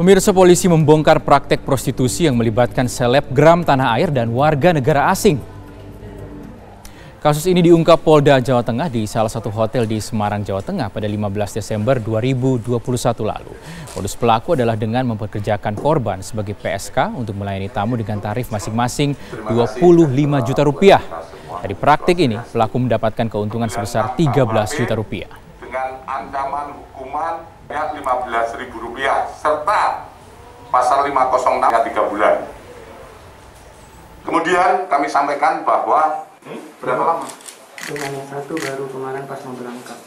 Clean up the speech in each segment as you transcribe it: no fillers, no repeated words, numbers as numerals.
Pemirsa, polisi membongkar praktek prostitusi yang melibatkan selebgram tanah air dan warga negara asing. Kasus ini diungkap Polda Jawa Tengah di salah satu hotel di Semarang, Jawa Tengah pada 15 Desember 2021 lalu. Modus pelaku adalah dengan mempekerjakan korban sebagai PSK untuk melayani tamu dengan tarif masing-masing Rp25 juta. Dari praktik ini, pelaku mendapatkan keuntungan sebesar Rp13 juta. Dengan ancaman hukuman Rp15.000 serta pasal 506 3 bulan. Kemudian kami sampaikan bahwa berapa lama? Cuma yang satu baru kemarin pas mau berangkat.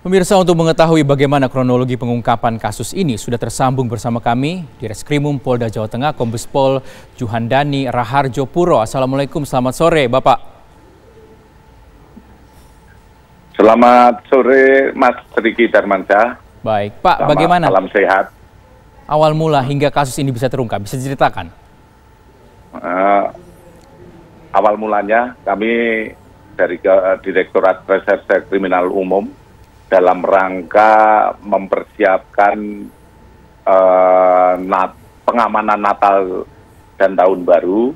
Pemirsa, untuk mengetahui bagaimana kronologi pengungkapan kasus ini sudah tersambung bersama kami di Reskrimum Polda Jawa Tengah, Kombes Pol Juhandani Raharjo Puro. Assalamualaikum, selamat sore Bapak. Selamat sore Mas Riki Darmansyah. Baik Pak, bagaimana? Salam sehat. Awal mula hingga kasus ini bisa terungkap, bisa diceritakan? Awal mulanya kami dari Direktorat Reserse Kriminal Umum dalam rangka mempersiapkan pengamanan Natal dan Tahun Baru,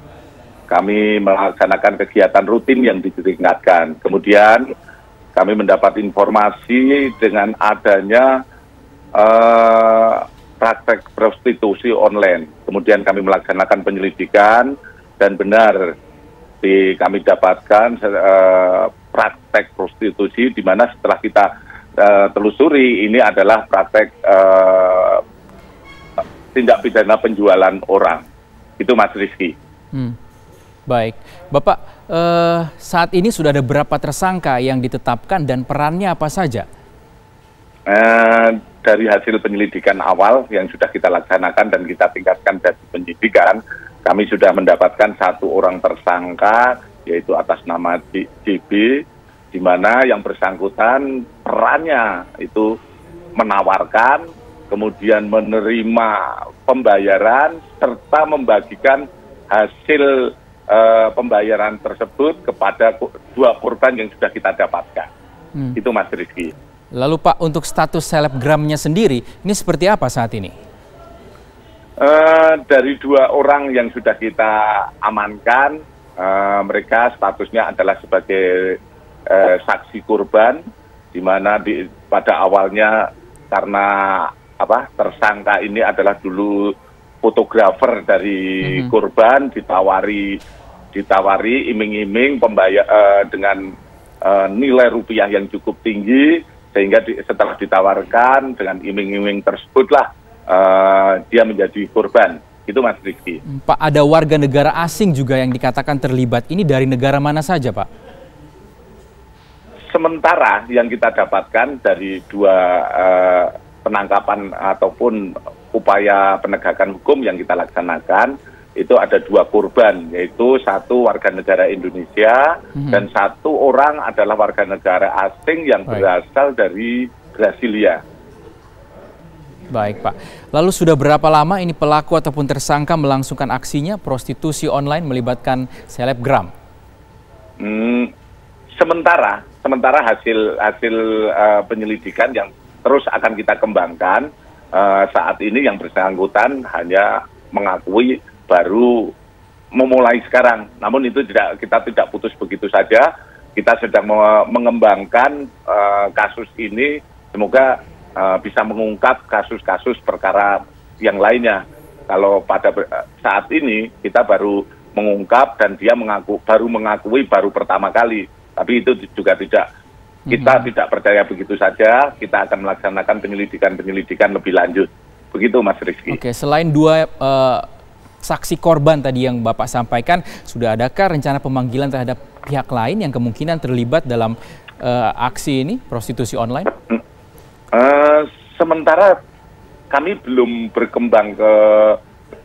kami melaksanakan kegiatan rutin yang ditingkatkan. Kemudian kami mendapat informasi dengan adanya praktek prostitusi online. Kemudian kami melaksanakan penyelidikan dan benar kami dapatkan praktek prostitusi, di mana setelah kita telusuri ini adalah praktek tindak pidana penjualan orang. Itu Mas Rizky. Baik, Bapak, saat ini sudah ada berapa tersangka yang ditetapkan dan perannya apa saja? Dari hasil penyelidikan awal yang sudah kita laksanakan dan kita tingkatkan dari penyidikan, kami sudah mendapatkan 1 orang tersangka, yaitu atas nama JB, di mana yang bersangkutan perannya itu menawarkan, kemudian menerima pembayaran, serta membagikan hasil pembayaran tersebut kepada 2 korban yang sudah kita dapatkan. Itu Mas Rizky. Lalu Pak, untuk status selebgramnya sendiri, ini seperti apa saat ini? Dari 2 orang yang sudah kita amankan, mereka statusnya adalah sebagai saksi korban, di mana pada awalnya karena tersangka ini adalah dulu fotografer dari korban, ditawari iming-iming dengan nilai rupiah yang cukup tinggi, sehingga setelah ditawarkan dengan iming-iming tersebutlah dia menjadi korban. Itu Mas Rizky. Pak, ada warga negara asing juga yang dikatakan terlibat. Ini dari negara mana saja, Pak? Sementara yang kita dapatkan dari 2 penangkapan ataupun upaya penegakan hukum yang kita laksanakan, itu ada 2 korban, yaitu 1 warga negara Indonesia dan 1 orang adalah warga negara asing yang berasal dari Brasilia. Baik Pak, lalu sudah berapa lama ini pelaku ataupun tersangka melangsungkan aksinya prostitusi online melibatkan selebgram? Sementara hasil penyelidikan yang terus akan kita kembangkan, saat ini yang bersangkutan hanya mengakui baru memulai sekarang. Namun itu kita tidak putus begitu saja. Kita sedang mengembangkan kasus ini, semoga bisa mengungkap kasus-kasus perkara yang lainnya. Kalau pada saat ini kita baru mengungkap dan dia baru mengakui pertama kali. Tapi itu juga kita tidak percaya begitu saja. Kita akan melaksanakan penyelidikan lebih lanjut. Begitu Mas Rizky. Oke, selain 2 saksi korban tadi yang Bapak sampaikan, sudah adakah rencana pemanggilan terhadap pihak lain yang kemungkinan terlibat dalam aksi ini, prostitusi online? Sementara kami belum berkembang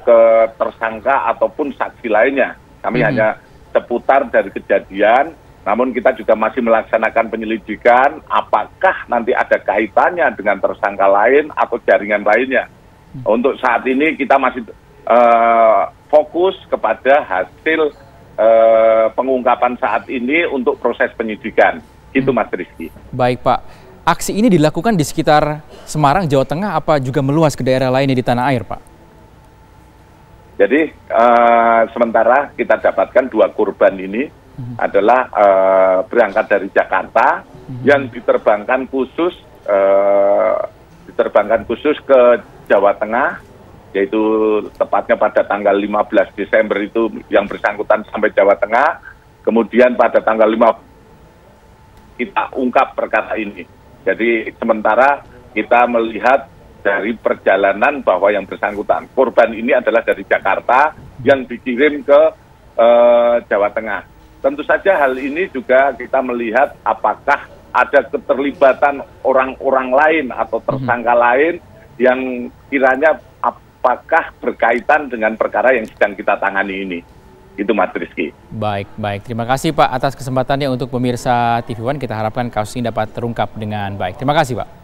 ke tersangka ataupun saksi lainnya. Kami hanya seputar dari kejadian, namun kita juga masih melaksanakan penyelidikan apakah nanti ada kaitannya dengan tersangka lain atau jaringan lainnya. Untuk saat ini kita masih fokus kepada hasil pengungkapan saat ini untuk proses penyidikan. Itu Mas Rizky. Baik Pak, aksi ini dilakukan di sekitar Semarang, Jawa Tengah, apa juga meluas ke daerah lainnya di tanah air, Pak? Jadi sementara kita dapatkan 2 korban ini adalah berangkat dari Jakarta yang diterbangkan khusus ke Jawa Tengah, yaitu tepatnya pada tanggal 15 Desember itu yang bersangkutan sampai Jawa Tengah. Kemudian pada tanggal 5 kita ungkap perkara ini. Jadi sementara kita melihat dari perjalanan bahwa yang bersangkutan korban ini adalah dari Jakarta yang dikirim ke Jawa Tengah. Tentu saja hal ini juga kita melihat apakah ada keterlibatan orang-orang lain atau tersangka lain yang kiranya apakah berkaitan dengan perkara yang sedang kita tangani ini. Itu Mas Rizky. Baik. Terima kasih Pak atas kesempatannya untuk pemirsa TV One. Kita harapkan kasus ini dapat terungkap dengan baik. Terima kasih Pak.